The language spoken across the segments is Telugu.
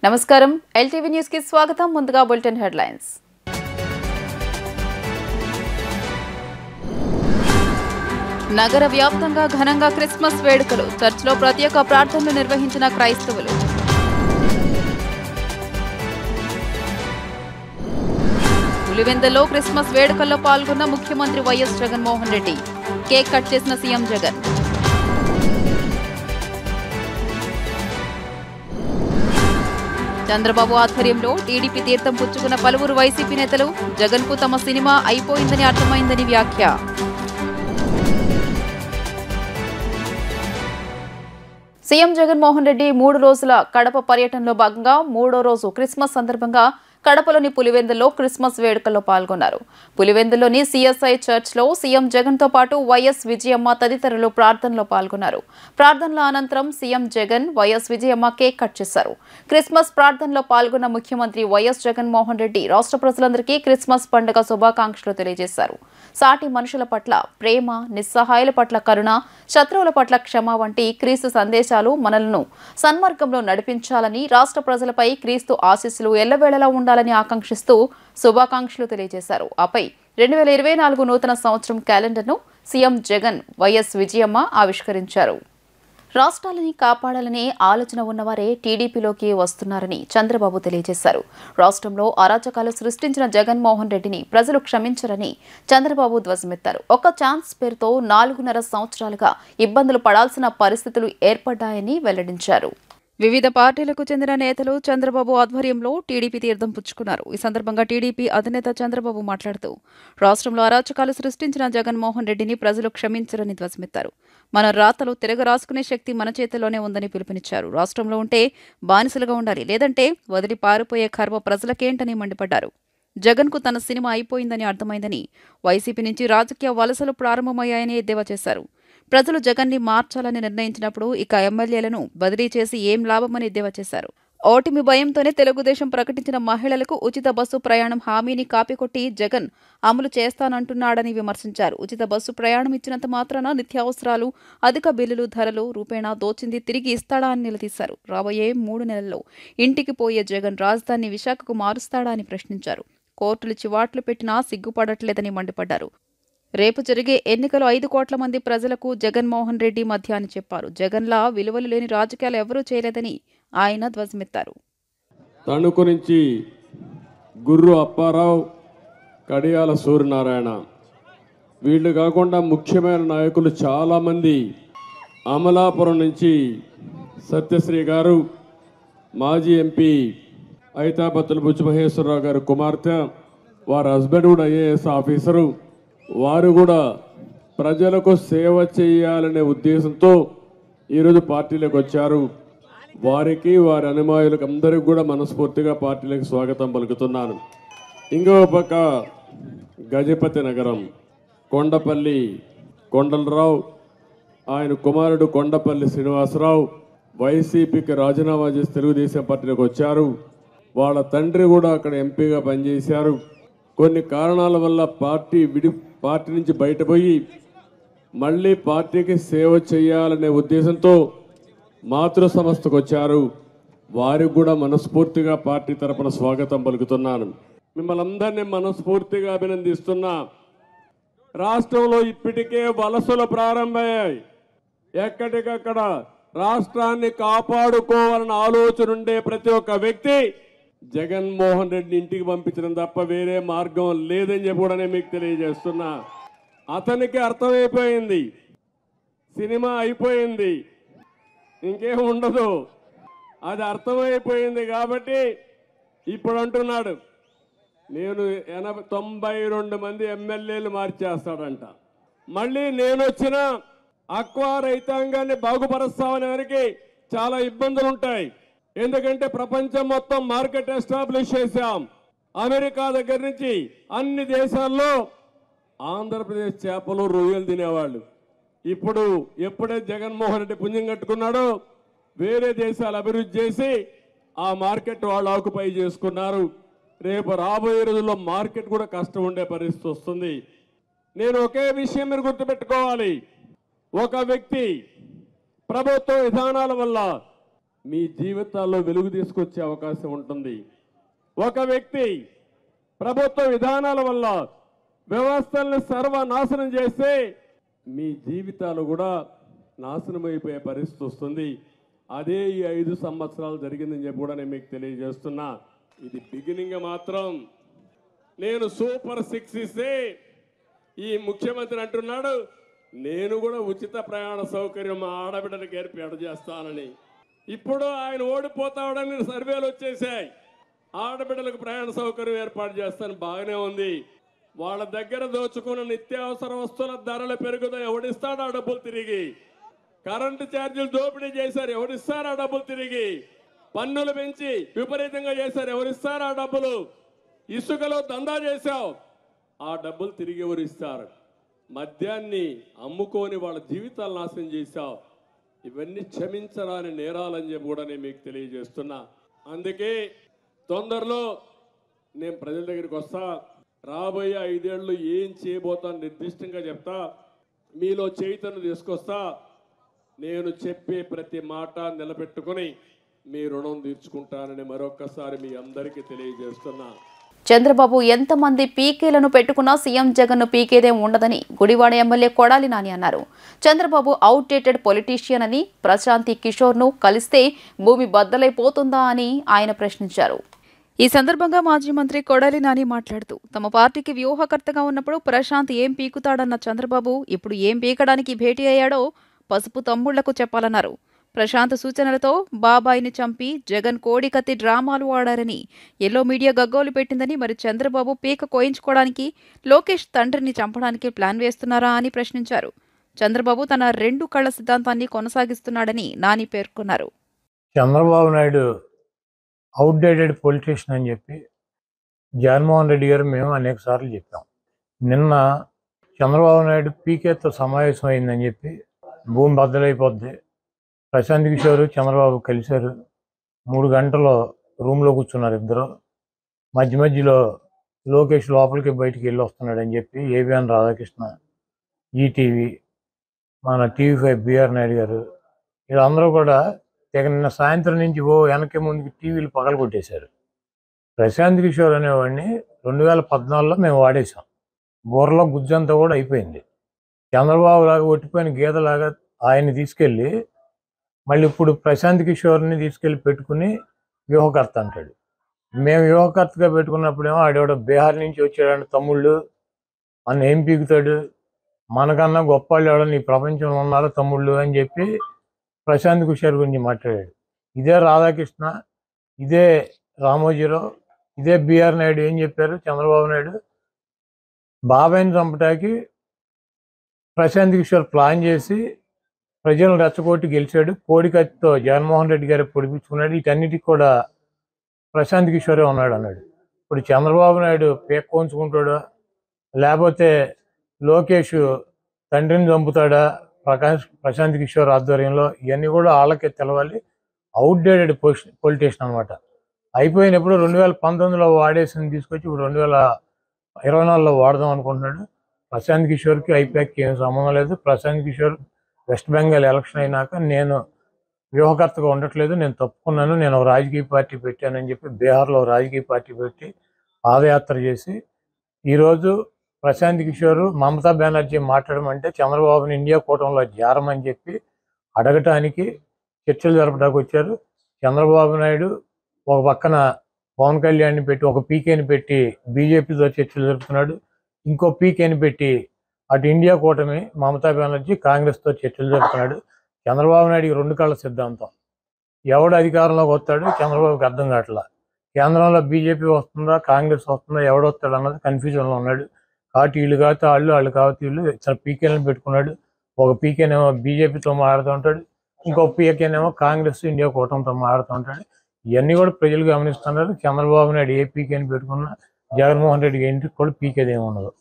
నమస్కారం ఎల్టీవీ న్యూస్ కి స్వాగతం ముందుగా బులెటిన్ హెడ్లైన్స్ నగర వ్యాప్తంగా ఘనంగా క్రిస్మస్ వేడుకలు చర్చిలో ప్రత్యేక ప్రార్థనలు నిర్వహించిన క్రైస్తవులు పులివెందులో క్రిస్మస్ వేడుకల్లో పాల్గొన్న ముఖ్యమంత్రి YS Jaganmohan Reddy cake cut చేసిన సీఎం జగన్ చంద్రబాబు ఆధ్వర్యంలో టీడీపీ తీర్థం పుచ్చుకున్న పలువురు వైసీపీ నేతలు జగన్కు తమ సినిమా అయిపోయిందని అర్థమైందని వ్యాఖ్య సీఎం జగన్మోహన్ రెడ్డి 3 రోజుల కడప పర్యటనలో భాగంగా 3వ రోజు క్రిస్మస్ సందర్భంగా కడపలోని పులివెందులో క్రిస్మస్ వేడుకల్లో పాల్గొన్నారు. పులివెందులోని సిఎస్ఐ చర్చ్లో సీఎం జగన్తో పాటు వైఎస్ విజయమ్మ తదితరులు ప్రార్థనలో పాల్గొన్నారు. ప్రార్థనల అనంతరం CM Jagan YS Vijayamma cake cut చేశారు. క్రిస్మస్ ప్రార్థనలో పాల్గొన్న ముఖ్యమంత్రి వైఎస్ జగన్మోహన్ రెడ్డి రాష్ట్ర ప్రజలందరికీ క్రిస్మస్ పండుగ శుభాకాంక్షలు తెలియజేశారు. సాటి మనుషుల పట్ల ప్రేమ, నిస్సహాయుల పట్ల కరుణ, శత్రువుల పట్ల క్షమ వంటి క్రీస్తు సందేశాలు మనలను సన్మార్గంలో నడిపించాలని, రాష్ట్ర ప్రజలపై క్రీస్తు ఆశీస్సులు ఎల్లవేళలా ఉండాలని ఆకాంక్షిస్తూ శుభాకాంక్షలు తెలియజేశారు. ఆపై 2024 నూతన సంవత్సరం క్యాలెండర్ను సీఎం జగన్, వైఎస్ విజయమ్మ ఆవిష్కరించారు. రాష్ట్రాలని కాపాడాలనే ఆలోచన ఉన్నవారే టీడీపీలోకి వస్తున్నారని చంద్రబాబు తెలియజేశారు. రాష్ట్రంలో అరాచకాలు సృష్టించిన జగన్మోహన్ రెడ్డిని ప్రజలు క్షమించరని చంద్రబాబు ధ్వజమెత్తారు. ఒక ఛాన్స్ పేరుతో 4.5 సంవత్సరాలుగా ఇబ్బందులు పడాల్సిన పరిస్థితులు ఏర్పడ్డాయని వెల్లడించారు. వివిధ పార్టీలకు చెందిన నేతలు చంద్రబాబు ఆధ్వర్యంలో టీడీపీ తీర్థం పుచ్చుకున్నారు. ఈ సందర్భంగా టీడీపీ అధినేత చంద్రబాబు మాట్లాడుతూ రాష్ట్రంలో అరాచకాలు సృష్టించిన జగన్మోహన్ రెడ్డిని ప్రజలు క్షమించరని ధ్వజమెత్తారు. మన రాతలు తిరగరాసుకునే శక్తి మన చేతిలోనే ఉందని పిలుపునిచ్చారు. రాష్ట్రంలో ఉంటే బానిసలుగా ఉండాలి, లేదంటే వదిలి పారిపోయే కర్మ ప్రజలకేంటని మండిపడ్డారు. జగన్కు తన సినిమా అయిపోయిందని అర్థమైందని, వైసీపీ నుంచి రాజకీయ వలసలు ప్రారంభమయ్యాయని ఎద్దేవా చేశారు. ప్రజలు జగన్ని మార్చాలని నిర్ణయించినప్పుడు ఇక ఎమ్మెల్యేలను బదిలీ చేసి ఏం లాభమని ఎద్దేవా చేశారు. ఓటమి భయంతోనే తెలుగుదేశం ప్రకటించిన మహిళలకు ఉచిత బస్సు ప్రయాణం హామీని కాపీకొట్టి జగన్ అమలు చేస్తానంటున్నాడని విమర్శించారు. ఉచిత బస్సు ప్రయాణం ఇచ్చినంత మాత్రాన నిత్యావసరాలు, అధిక బిల్లులు, ధరలు రూపేణా దోచింది తిరిగి ఇస్తాడా అని నిలదీశారు. రాబోయే 3 నెలల్లో ఇంటికి పోయే జగన్ రాజధాని విశాఖకు మారుస్తాడా అని ప్రశ్నించారు. కోర్టులు చివాట్లు పెట్టినా సిగ్గుపడట్లేదని మండిపడ్డారు. రేపు జరిగే ఎన్నికలు 5 కోట్ల మంది ప్రజలకు జగన్మోహన్ రెడ్డి మధ్య అని చెప్పారు. జగన్లా విలువలు లేని రాజకీయాలు ఎవరూ చేయలేదని ఆయన ధ్వజమెత్తారు. తణుకు నుంచి గుర్రు అప్పారావు, కడియాల సూర్యనారాయణ, వీళ్ళు కాకుండా ముఖ్యమైన నాయకులు చాలామంది, అమలాపురం నుంచి సత్యశ్రీ గారు, మాజీ ఎంపీ ఐతాపత్తుల బుచ్చిమహేశ్వరరావు గారు కుమార్తె, వారి హస్బెండ్ కూడా ఐఏఎస్ ఆఫీసరు, వారు కూడా ప్రజలకు సేవ చేయాలనే ఉద్దేశంతో ఈరోజు పార్టీలోకి వచ్చారు. వారికి, వారి అనుమాయులకు అందరికీ కూడా మనస్ఫూర్తిగా పార్టీలకు స్వాగతం పలుకుతున్నాను. ఇంకో పక్క గజపతి నగరం కొండపల్లి కొండలరావు, ఆయన కుమారుడు కొండపల్లి శ్రీనివాసరావు వైసీపీకి రాజీనామా చేసి తెలుగుదేశం పార్టీలోకి వచ్చారు. వాళ్ళ తండ్రి కూడా అక్కడ ఎంపీగా పనిచేశారు. కొన్ని కారణాల వల్ల పార్టీ నుంచి బయటపోయి మళ్ళీ పార్టీకి సేవ చేయాలనే ఉద్దేశంతో మాతృ సంస్థకు వచ్చారు. వారికి కూడా మనస్ఫూర్తిగా పార్టీ తరపున స్వాగతం పలుకుతున్నాను. మిమ్మల్ని అందరినీ మనస్ఫూర్తిగా అభినందిస్తున్నా. రాష్ట్రంలో ఇప్పటికే వలసలు ప్రారంభమయ్యాయి. ఎక్కడికక్కడ రాష్ట్రాన్ని కాపాడుకోవాలన్న ఆలోచన ఉండే ప్రతి ఒక్క వ్యక్తి జగన్మోహన్ రెడ్డి ఇంటికి పంపించడం తప్ప వేరే మార్గం లేదని చెప్పి కూడా నేను మీకు తెలియజేస్తున్నా. అతనికి అర్థమైపోయింది, సినిమా అయిపోయింది, ఇంకేం ఉండదు, అది అర్థమైపోయింది. కాబట్టి ఇప్పుడు అంటున్నాడు నేను 92 మంది ఎమ్మెల్యేలు మార్చేస్తాడంట. మళ్ళీ నేను వచ్చిన అక్వా రైతాంగాన్ని బాగుపరుస్తామనే వారికి చాలా ఇబ్బందులు ఉంటాయి. ఎందుకంటే ప్రపంచం మొత్తం మార్కెట్ ఎస్టాబ్లిష్ చేశాం. అమెరికా దగ్గర నుంచి అన్ని దేశాల్లో ఆంధ్రప్రదేశ్ చేపలు, రొయ్యలు తినేవాళ్ళు. ఇప్పుడు ఎప్పుడైతే జగన్మోహన్ రెడ్డి పుణ్యం కట్టుకున్నాడో వేరే దేశాలు అభివృద్ధి చేసి ఆ మార్కెట్ వాళ్ళు ఆక్యుపై చేసుకున్నారు. రేపు రాబోయే రోజుల్లో మార్కెట్ కూడా కష్టం ఉండే పరిస్థితి వస్తుంది. నేను ఒకే విషయం మీరు గుర్తుపెట్టుకోవాలి. ఒక వ్యక్తి ప్రభుత్వ విధానాల వల్ల మీ జీవితాల్లో వెలుగు తీసుకొచ్చే అవకాశం ఉంటుంది. ఒక వ్యక్తి ప్రభుత్వ విధానాల వల్ల వ్యవస్థల్ని సర్వనాశనం చేస్తే మీ జీవితాలు కూడా నాశనమైపోయే పరిస్థితి వస్తుంది. అదే ఈ 5 సంవత్సరాలు జరిగిందని చెప్పి కూడా నేను మీకు తెలియజేస్తున్నా. ఇది బిగినింగ్ మాత్రం. నేను సూపర్ 6 ఇస్తే ఈ ముఖ్యమంత్రి అంటున్నాడు నేను కూడా ఉచిత ప్రయాణ సౌకర్యం మా ఆడబిడ్డలకు ఏర్పాటు చేస్తానని. ఇప్పుడు ఆయన ఓడిపోతాడని సర్వేలు వచ్చేసాయి. ఆడబిడ్డలకు ప్రయాణ సౌకర్యం ఏర్పాటు చేస్తాను, బాగానే ఉంది. వాళ్ళ దగ్గర దోచుకున్న నిత్యావసర వస్తువుల ధరలు పెరుగుతాయి, ఎవడిస్తాడు ఆ డబ్బులు తిరిగి? కరెంటు ఛార్జీలు దోపిడీ చేశారు, ఎవరిస్తారు ఆ డబ్బులు తిరిగి? పన్నులు పెంచి విపరీతంగా చేశారు, ఎవరిస్తారు ఆ డబ్బులు? ఇసుకలో దందా చేశావు, ఆ డబ్బులు తిరిగి ఎవరిస్తారు? మద్యాన్ని అమ్ముకొని వాళ్ళ జీవితాలు నాశనం చేశావు. ఇవన్నీ క్షమించరాని నేరాలని చెప్పి కూడా నేను మీకు తెలియజేస్తున్నా. అందుకే తొందరలో నేను ప్రజల దగ్గరికి వస్తా. రాబోయే 5 ఏళ్ళు ఏం చేయబోతాను నిర్దిష్టంగా చెప్తా. మీలో చైతన్యం తీసుకొస్తా. నేను చెప్పే ప్రతి మాట నిలబెట్టుకొని మీ రుణం తీర్చుకుంటానని మరొక్కసారి మీ అందరికీ తెలియజేస్తున్నా. చంద్రబాబు ఎంతమంది పీకేలను పెట్టుకున్నా సీఎం జగన్ పీకేదేం ఉండదని గుడివాడ ఎమ్మెల్యే కొడాలి నాని అన్నారు. చంద్రబాబు అవుట్డేటెడ్ పొలిటీషియన్ అని ప్రశాంతి కిషోర్ను కలిస్తే భూమి బద్దలైపోతుందా అని ఆయన ప్రశ్నించారు. ఈ సందర్భంగా మాజీ మంత్రి కొడాలి నాని మాట్లాడుతూ తమ పార్టీకి వ్యూహకర్తగా ఉన్నప్పుడు ప్రశాంత్ ఏం పీకుతాడన్న చంద్రబాబు ఇప్పుడు ఏం పీకడానికి భేటీ అయ్యాడో పసుపు తమ్ముళ్లకు చెప్పాలన్నారు. ప్రశాంత్ సూచనలతో బాబాయిని చంపి జగన్ కోడికత్తి డ్రామాలు ఆడారని ఎల్లో మీడియా గగ్గోలు పెట్టిందని, మరి చంద్రబాబు పీక కోయించుకోవడానికి లోకేష్ తండ్రిని చంపడానికి ప్లాన్ వేస్తున్నారా అని ప్రశ్నించారు. చంద్రబాబు తన 2 కళ్ల సిద్ధాంతాన్ని కొనసాగిస్తున్నాడని నాని పేర్కొన్నారు. చంద్రబాబు నాయుడు అవుట్డేటెడ్ పొలిటీషియన్ అని చెప్పి జగన్మోహన్ రెడ్డి గారు మేము అనేక సార్లు చెప్పాం. నిన్న చంద్రబాబు నాయుడు పీకేతో సమావేశం అయిందని చెప్పి భూమి బద్దలైపోద్ది, ప్రశాంత్ కిషోర్ చంద్రబాబు కలిశారు, 3 గంటలు రూమ్లో కూర్చున్నారు ఇద్దరు. మధ్యలో లోకేష్ లోపలికి బయటికి వెళ్ళి వస్తున్నాడని చెప్పి ఏబిఎన్ రాధాకృష్ణ, ఈటీవీ, మన TV5 బిఆర్ నాయుడు గారు వీళ్ళందరూ కూడా నిన్న సాయంత్రం నుంచి వెనక ముందుకి టీవీలు పగలగొట్టేశారు. ప్రశాంత్ కిషోర్ అనేవాడిని 2014లో మేము వాడేసాం. బుర్రలో గుజ్జంతా కూడా అయిపోయింది. చంద్రబాబు లాగా ఒట్టిపోయిన గీతలాగా ఆయన్ని తీసుకెళ్ళి మళ్ళీ ఇప్పుడు ప్రశాంత్ కిషోర్ని తీసుకెళ్ళి పెట్టుకుని వ్యూహకర్త అంటాడు. మేము వ్యూహకర్తగా పెట్టుకున్నప్పుడేమో ఆడేవాడు బీహార్ నుంచి వచ్చాడంటే తమ్ముళ్ళు మన ఏం పీకుతాడు, మనకన్నా గొప్ప వాళ్ళు ఎవడని ఈ ప్రపంచంలో ఉన్నారో తమ్ముళ్ళు అని చెప్పి ప్రశాంత్ కిషోర్ గురించి మాట్లాడాడు. ఇదే రాధాకృష్ణ, ఇదే రామోజీరావు, ఇదే బిఆర్ నాయుడు ఏం చెప్పారు? చంద్రబాబు నాయుడు బాబాయిని చంపటానికి ప్రశాంత్ కిషోర్ ప్లాన్ చేసి ప్రజలను రెచ్చగొట్టి గెలిచాడు, కోడికత్తితో జగన్మోహన్ రెడ్డి గారు పొడిపించుకున్నాడు, వీటన్నిటికి కూడా ప్రశాంత్ కిషోరే ఉన్నాడు అన్నాడు. ఇప్పుడు చంద్రబాబు నాయుడు పేక్కోంచుకుంటాడా లేకపోతే లోకేష్ తండ్రిని చంపుతాడా ప్రశాంత్ కిషోర్ ఆధ్వర్యంలో? ఇవన్నీ కూడా వాళ్ళకే తెలవాలి. అవుట్డేటెడ్ పొలిటీషియన్ అనమాట. అయిపోయినప్పుడు 2019లో వాడేసింది తీసుకొచ్చి ఇప్పుడు 2024లో వాడదాం అనుకుంటున్నాడు. ప్రశాంత్ కిషోర్కి ఐపాక్కి ఏం సంబంధం లేదు. ప్రశాంత్ కిషోర్ వెస్ట్ బెంగాల్ ఎలక్షన్ అయినాక నేను వ్యూహకర్తగా ఉండట్లేదు, నేను తప్పుకున్నాను, నేను ఒక రాజకీయ పార్టీ పెట్టానని చెప్పి బీహార్లో రాజకీయ పార్టీ పెట్టి పాదయాత్ర చేసి ఈరోజు ప్రశాంత్ కిషోర్ మమతా బెనర్జీ మాట్లాడమంటే చంద్రబాబుని ఇండియా కూటమిలో చేరమని చెప్పి అడగటానికి చర్చలు జరపడానికి వచ్చారు. చంద్రబాబు నాయుడు ఒక పక్కన పవన్ కళ్యాణ్ని పెట్టి ఒక పీకేని పెట్టి బీజేపీతో చర్చలు జరుపుతున్నాడు, ఇంకో పీకేని పెట్టి అటు ఇండియా కూటమి మమతా బెనర్జీ కాంగ్రెస్తో చర్చలు జరుపుతున్నాడు. చంద్రబాబు నాయుడికి 2 కళ్ల సిద్ధాంతం. ఎవడు అధికారంలోకి వస్తాడు చంద్రబాబుకి అర్థం కావట్లా. కేంద్రంలో బీజేపీ వస్తుందా కాంగ్రెస్ వస్తుందా ఎవడొస్తాడు అన్నది కన్ఫ్యూజన్లో ఉన్నాడు. కాబట్టి వీళ్ళు కాకపోతే వాళ్ళు కాకపోతే వీళ్ళు ఇతర పీకేలను పెట్టుకున్నాడు. ఒక పీకేనేమో బీజేపీతో మాట్లాడుతూ ఉంటాడు, ఇంకో పీకేనేమో కాంగ్రెస్ ఇండియా కూటమితో మాట్లాడుతూ ఉంటాడు. ఇవన్నీ కూడా ప్రజలు గమనిస్తున్నారు. చంద్రబాబు నాయుడు ఏ పీకేని పెట్టుకున్నా జగన్మోహన్ రెడ్డికి ఇంటికి కూడా పీకేది ఏమి ఉండదు.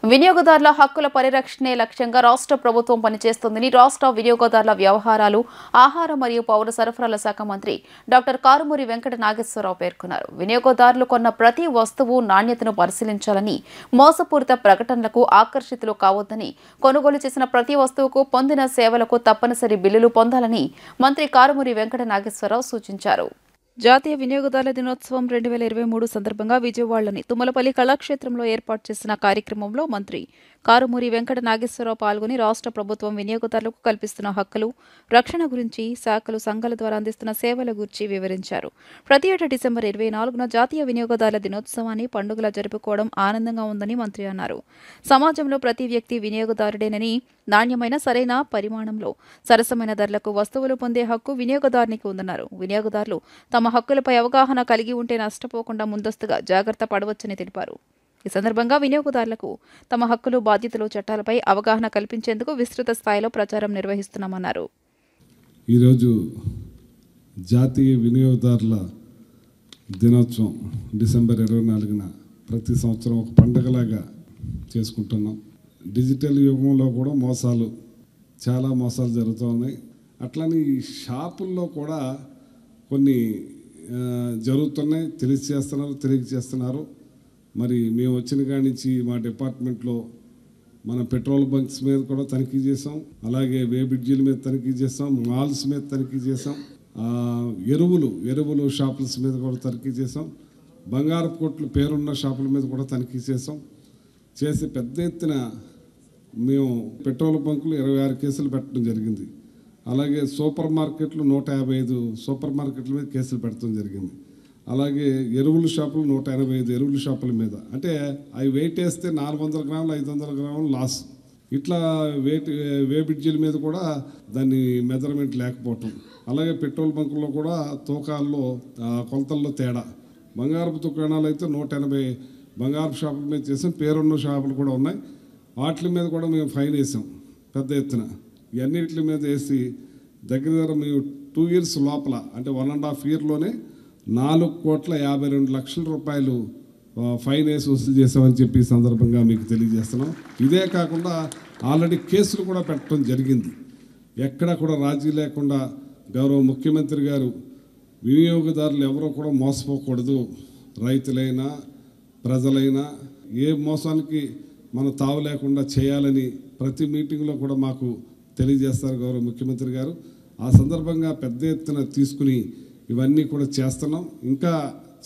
వినియోగదారుల హక్కుల పరిరక్షణే లక్ష్యంగా రాష్ట్ర ప్రభుత్వం పనిచేస్తుందని రాష్ట్ర వినియోగదారుల వ్యవహారాలు, ఆహార మరియు పౌర సరఫరాల శాఖ మంత్రి డాక్టర్ కారుమూరి వెంకట నాగేశ్వరరావు పేర్కొన్నారు. వినియోగదారులు కొన్న ప్రతి వస్తువు నాణ్యతను పరిశీలించాలని, మోసపూరిత ప్రకటనలకు ఆకర్షితులు కావద్దని, కొనుగోలు చేసిన ప్రతి వస్తువుకు పొందిన సేవలకు తప్పనిసరి బిల్లులు పొందాలని మంత్రి కారుమూరి వెంకట నాగేశ్వరరావు సూచించారు. జాతీయ వినియోగదారుల దినోత్సవం 2023 సందర్భంగా విజయవాడలోని తుమ్మలపల్లి కళాక్షేత్రంలో ఏర్పాటు చేసిన కార్యక్రమంలో మంత్రి కారుమూరి వెంకట నాగేశ్వరరావు పాల్గొని రాష్ట్ర ప్రభుత్వం వినియోగదారులకు కల్పిస్తున్న హక్కులు, రక్షణ గురించి, శాఖలు, సంఘాల ద్వారా అందిస్తున్న సేవల గురించి వివరించారు. ప్రతి ఏటా డిసెంబర్ 24న జాతీయ వినియోగదారుల దినోత్సవాన్ని పండుగలా జరుపుకోవడం ఆనందంగా ఉందని మంత్రి అన్నారు. సమాజంలో ప్రతి వ్యక్తి వినియోగదారుడేనని, నాణ్యమైన, సరైన పరిమాణంలో, సరసమైన ధరలకు వస్తువులు పొందే హక్కు వినియోగదారునికి ఉందన్నారు. వినియోగదారులు తమ హక్కులపై అవగాహన కలిగి ఉంటే నష్టపోకుండా ముందస్తుగా జాగ్రత్త పడవచ్చని తెలిపారు. ఈ సందర్భంగా వినియోగదారులకు తమ హక్కులు, బాధ్యతలు, చట్టాలపై అవగాహన కల్పించేందుకు విస్తృత స్థాయిలో ప్రచారం నిర్వహిస్తున్నామన్నారు. ఈరోజు జాతీయ వినియోగదారుల దినోత్సవం డిసెంబర్ 24న ప్రతి సంవత్సరం ఒక పండుగలాగా చేసుకుంటున్నాం. డిజిటల్ యుగంలో కూడా చాలా మోసాలు జరుగుతూ ఉన్నాయి. అట్లని ఈ షాపుల్లో కూడా కొన్ని జరుగుతున్నాయి. తెలియజేస్తున్నారు. మరి మేము వచ్చిన కాడి నుంచి మా డిపార్ట్మెంట్లో మన పెట్రోల్ బంక్స్ మీద కూడా తనిఖీ చేసాం, అలాగే వే బ్రిడ్జీల మీద తనిఖీ చేసాం, మాల్స్ మీద తనిఖీ చేసాం, ఎరువులు షాపుల మీద కూడా తనిఖీ చేసాం, బంగారపు కొట్లు పేరున్న షాపుల మీద కూడా తనిఖీ చేసి పెద్ద ఎత్తున మేము పెట్రోల్ బంకులు 26 కేసులు పెట్టడం జరిగింది. అలాగే సూపర్ మార్కెట్లు 155 సూపర్ మార్కెట్ల మీద కేసులు పెట్టడం జరిగింది. అలాగే ఎరువుల షాపులు 185 ఎరువుల షాపుల మీద, అంటే అవి వెయిట్ వేస్తే 400 గ్రాములు 500 గ్రాములు లాస్. ఇట్లా వే బ్రిడ్జీల మీద కూడా దాన్ని మెజర్మెంట్ లేకపోవటం. అలాగే పెట్రోల్ బంకుల్లో కూడా తూకాల్లో కొలతల్లో తేడా. బంగారపు దుకాణాలు అయితే 180 బంగారపు షాపుల మీద చేసాం. పేరున్న షాపులు కూడా ఉన్నాయి. వాటి మీద కూడా మేము ఫైన్ వేసాం పెద్ద ఎత్తున. ఇవన్నిటి మీద వేసి దగ్గర మేము 2 years లోపల, అంటే 1.5 yearలోనే 4,52,00,000 రూపాయలు ఫైన్ వేసి వసూలు చేసామని చెప్పి సందర్భంగా మీకు తెలియజేస్తున్నాం. ఇదే కాకుండా ఆల్రెడీ కేసులు కూడా పెట్టడం జరిగింది. ఎక్కడ కూడా రాజీ లేకుండా గౌరవ ముఖ్యమంత్రి గారు వినియోగదారులు ఎవరో కూడా మోసపోకూడదు, రైతులైనా ప్రజలైనా ఏ మోసానికి మనం తావు లేకుండా చేయాలని ప్రతి మీటింగ్లో కూడా మాకు తెలియజేస్తారు గౌరవ ముఖ్యమంత్రి గారు. ఆ సందర్భంగా పెద్ద ఎత్తున తీసుకుని ఇవన్నీ కూడా చేస్తున్నాం. ఇంకా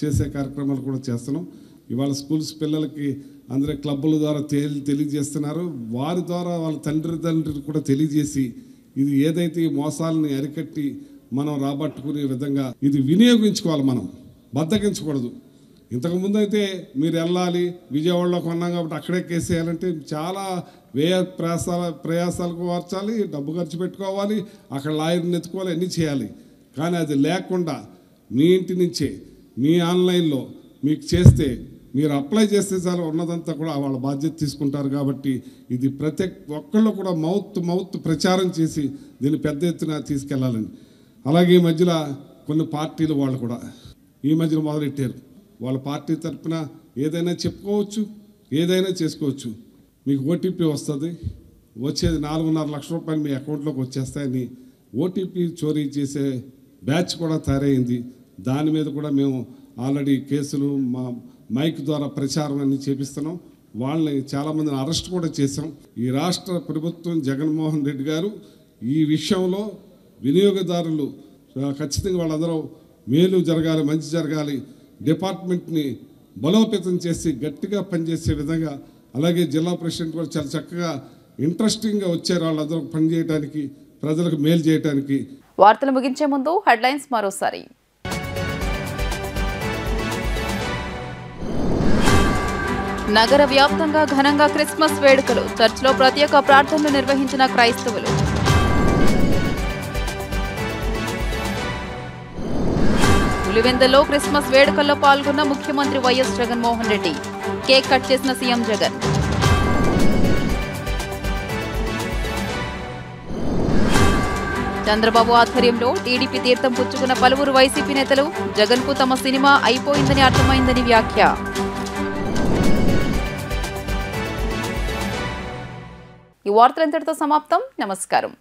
చేసే కార్యక్రమాలు కూడా చేస్తున్నాం. ఇవాళ స్కూల్స్ పిల్లలకి అందరూ క్లబ్బుల ద్వారా తెలియజేస్తున్నారు. వారి ద్వారా వాళ్ళ తండ్రి కూడా తెలియజేసి ఇది ఏదైతే ఈ మోసాలని అరికట్టి మనం రాబట్టుకునే విధంగా ఇది వినియోగించుకోవాలి, మనం బద్దకించకూడదు. ఇంతకుముందు అయితే మీరు వెళ్ళాలి, విజయవాడలో కొన్నాం కాబట్టి అక్కడే కేసు వేయాలంటే చాలా ప్రయాసాలకు మార్చాలి, డబ్బు ఖర్చు పెట్టుకోవాలి, అక్కడ లాయర్ని ఎత్తుకోవాలి, అన్నీ చేయాలి. కానీ అది లేకుండా మీ ఇంటి నుంచే మీ ఆన్లైన్లో మీకు చేస్తే, మీరు అప్లై చేస్తే చాలు, ఉన్నదంతా కూడా వాళ్ళ బాధ్యత తీసుకుంటారు. కాబట్టి ఇది ప్రతి ఒక్కళ్ళు కూడా మౌత్ ప్రచారం చేసి దీన్ని పెద్ద ఎత్తున తీసుకెళ్లాలని. అలాగే ఈ మధ్యలో కొన్ని పార్టీలు వాళ్ళు కూడా ఈ మధ్యలో మొదలెట్టారు. వాళ్ళ పార్టీ తరఫున ఏదైనా చెప్పుకోవచ్చు, ఏదైనా చేసుకోవచ్చు. మీకు ఓటీపీ వస్తుంది, వచ్చేది 4.5 లక్షల రూపాయలు మీ అకౌంట్లోకి వచ్చేస్తాయని ఓటీపీ చోరీ చేసే బ్యాచ్ కూడా తయారైంది. దాని మీద కూడా మేము ఆల్రెడీ కేసులు మా మైక్ ద్వారా ప్రచారం అన్ని చేపిస్తున్నాం. వాళ్ళని చాలామందిని అరెస్ట్ కూడా చేశాం. ఈ రాష్ట్ర ప్రభుత్వం జగన్మోహన్ రెడ్డి గారు ఈ విషయంలో వినియోగదారులు ఖచ్చితంగా వాళ్ళందరూ మేలు జరగాలి, మంచి జరగాలి, డిపార్ట్మెంట్ని బలోపేతం చేసి గట్టిగా పనిచేసే విధంగా, అలాగే జిల్లా ప్రెసిడెంట్ కూడా చాలా చక్కగా ఇంట్రెస్టింగ్గా వచ్చారు వాళ్ళందరూ పనిచేయడానికి, ప్రజలకు మేలు చేయడానికి. వార్తలు ముగించే ముందు హెడ్లైన్స్ మరోసారి. నగర వ్యాప్తంగా ఘనంగా క్రిస్మస్ వేడుకలు, చర్చిలో ప్రత్యేక ప్రార్థనలు నిర్వహించిన క్రైస్తవులు. పులివెందులో క్రిస్మస్ వేడుకల్లో పాల్గొన్న ముఖ్యమంత్రి YS Jaganmohan Reddy, cake cut చేసిన సీఎం జగన్. చంద్రబాబు ఆధ్వర్యంలో టీడీపీ తీర్థం పుచ్చుకున్న పలువురు వైసీపీ నేతలు, జగన్కు తమ సినిమా అయిపోయిందని అర్థమైందని వ్యాఖ్య. ఈ వార్తలు ఇంతటితో సమాప్తం. నమస్కారం.